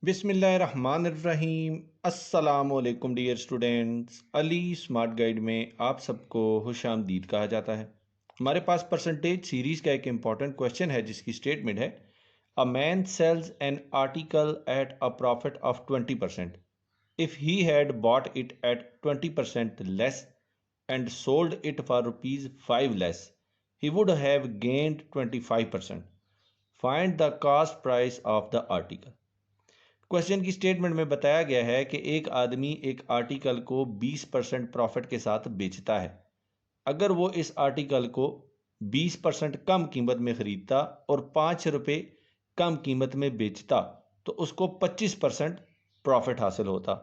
बिस्मिल्लाहिर्रहमानिर्रहीम। अस्सलामुअलैकुम dear students, Ali smart guide में आप सबको खुश आमदीद कहा जाता है। हमारे पास परसेंटेज सीरीज़ का एक इम्पॉर्टेंट क्वेश्चन है जिसकी स्टेटमेंट है a man sells an article at a profit of 20%। If he had bought it at 20% less and sold it for rupees 5 less, he would have gained 25%। Find the cost price of the article. Question की statement में बताया गया है कि एक आदमी एक article को 20% प्रॉफिट के साथ बेचता है। अगर वो इस आर्टिकल को 20% कम कीमत में खरीदता और 5 रुपये कम कीमत में बेचता तो उसको 25% प्रॉफिट हासिल होता।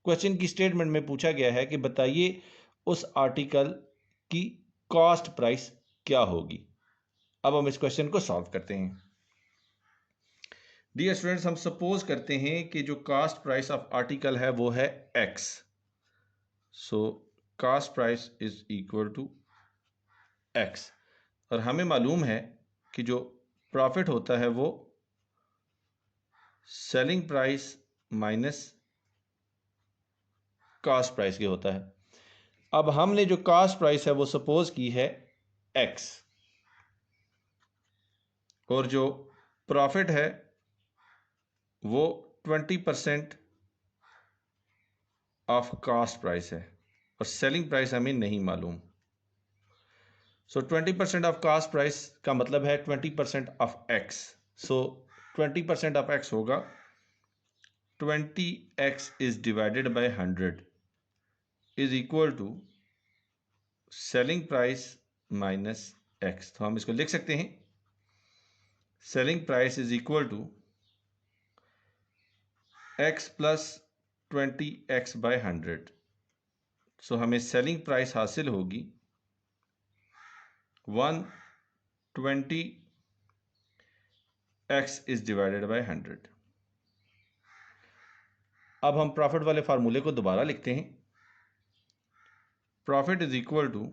क्वेश्चन की स्टेटमेंट में पूछा गया है कि बताइए उस आर्टिकल की कॉस्ट प्राइस क्या होगी। अब हम इस क्वेश्चन को सॉल्व करते हैं। डियर स्टूडेंट्स, हम सपोज करते हैं कि जो कास्ट प्राइस ऑफ आर्टिकल है वो है x. So cost price is equal to x और हमें मालूम है कि जो प्रॉफिट होता है वो selling price minus cost price के होता है। अब हमने जो कास्ट प्राइस है वो सपोज की है एक्स और जो प्रॉफिट है वो 20% ऑफ कास्ट प्राइस है और सेलिंग प्राइस हमें नहीं मालूम। सो 20% ऑफ कास्ट प्राइस का मतलब है 20% of x. So 20% of x होगा 20x is divided by 100 is equal to selling price minus x. तो हम इसको लिख सकते हैं selling price is equal to x plus 20x by 100। So हमें सेलिंग प्राइस हासिल होगी 120x इज डिवाइडेड बाय 100। अब हम प्रॉफिट वाले फार्मूले को दोबारा लिखते हैं। Profit is equal to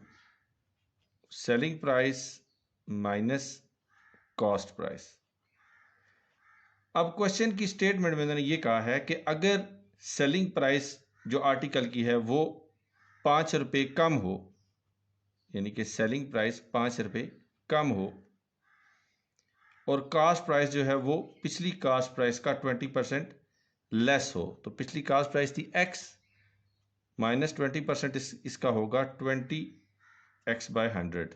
selling price minus cost price. अब क्वेश्चन की स्टेटमेंट में उन्होंने ये कहा है कि अगर सेलिंग प्राइस जो आर्टिकल की है वो 5 रुपये कम हो, यानी कि सेलिंग प्राइस 5 रुपये कम हो और कास्ट प्राइस जो है वो पिछली कास्ट प्राइस का 20% लेस हो, तो पिछली कास्ट प्राइस थी एक्स माइनस 20% इसका होगा 20x बाय 100।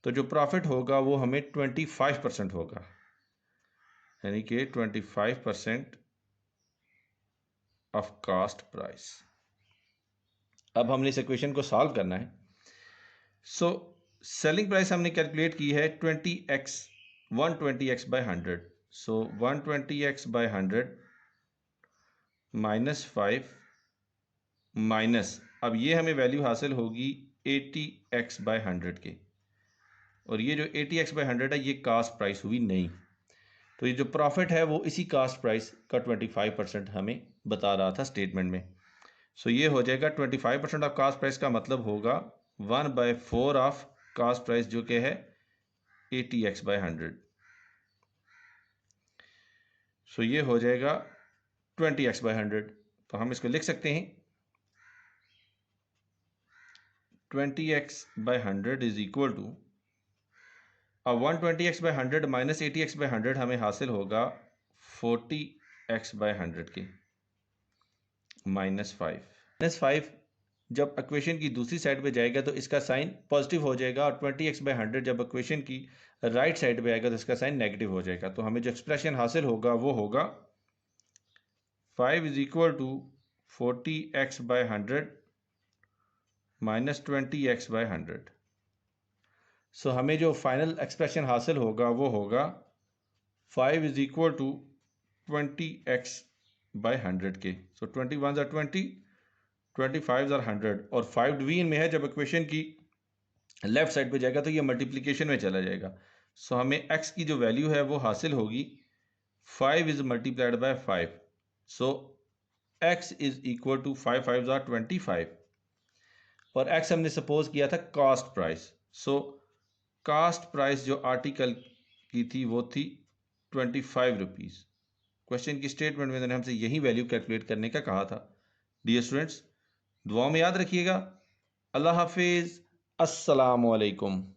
तो जो प्रॉफिट होगा वो हमें 25% होगा, यानी कि 25% ऑफ कास्ट प्राइस। अब हमने इस इक्वेशन को सॉल्व करना है। सो सेलिंग प्राइस हमने कैलकुलेट की है 20x 120x बाय 100। सो 120x बाय 100 माइनस 5 माइनस, अब ये हमें वैल्यू हासिल होगी 80x बाय 100 के, और ये जो 80x बाय 100 है ये कास्ट प्राइस हुई नहीं। तो ये जो प्रॉफिट है वो इसी कास्ट प्राइस का 25% हमें बता रहा था स्टेटमेंट में। सो ये हो जाएगा 25% ऑफ कास्ट प्राइस का मतलब होगा 1/4 ऑफ कास्ट प्राइस जो कि है 80x बाय 100। सो ये हो जाएगा 20x बाय 100। तो हम इसको लिख सकते हैं 20x by 100 is equal to, अब 120x bye 100 minus 80x bye 100 हमें हासिल होगा 40x बाय 100 के -5 जब इक्वेशन की दूसरी साइड पे जाएगा तो इसका साइन पॉजिटिव हो जाएगा और 20x बाय 100 जब इक्वेशन की राइट साइड पे आएगा तो इसका साइन नेगेटिव हो जाएगा। तो हमें जो एक्सप्रेशन हासिल होगा वो होगा 5 is equal to 40x by 100 minus 20x by 100। So हमें जो फाइनल एक्सप्रेशन हासिल होगा वो होगा 5 is equal to 20x by 100 के। सो 21 ज़ा 20, 25 ज़ा 100 और 5 डिवीजन में है, जब इक्वेशन की लेफ्ट साइड पे जाएगा तो ये मल्टीप्लिकेशन में चला जाएगा। सो हमें x की जो वैल्यू है वो हासिल होगी 5 is multiplied by 5। So x is equal to 5 5 ज़ा 25 और x हमने सपोज किया था कास्ट प्राइस। सो कास्ट प्राइस जो आर्टिकल की थी वो थी 25 रुपीज़। क्वेश्चन की स्टेटमेंट में मैंने हमसे यही वैल्यू कैलकुलेट करने का कहा था। डियर स्टूडेंट्स, दुआओं में याद रखिएगा। अल्लाह हाफिज़। अस्सलाम वालेकुम।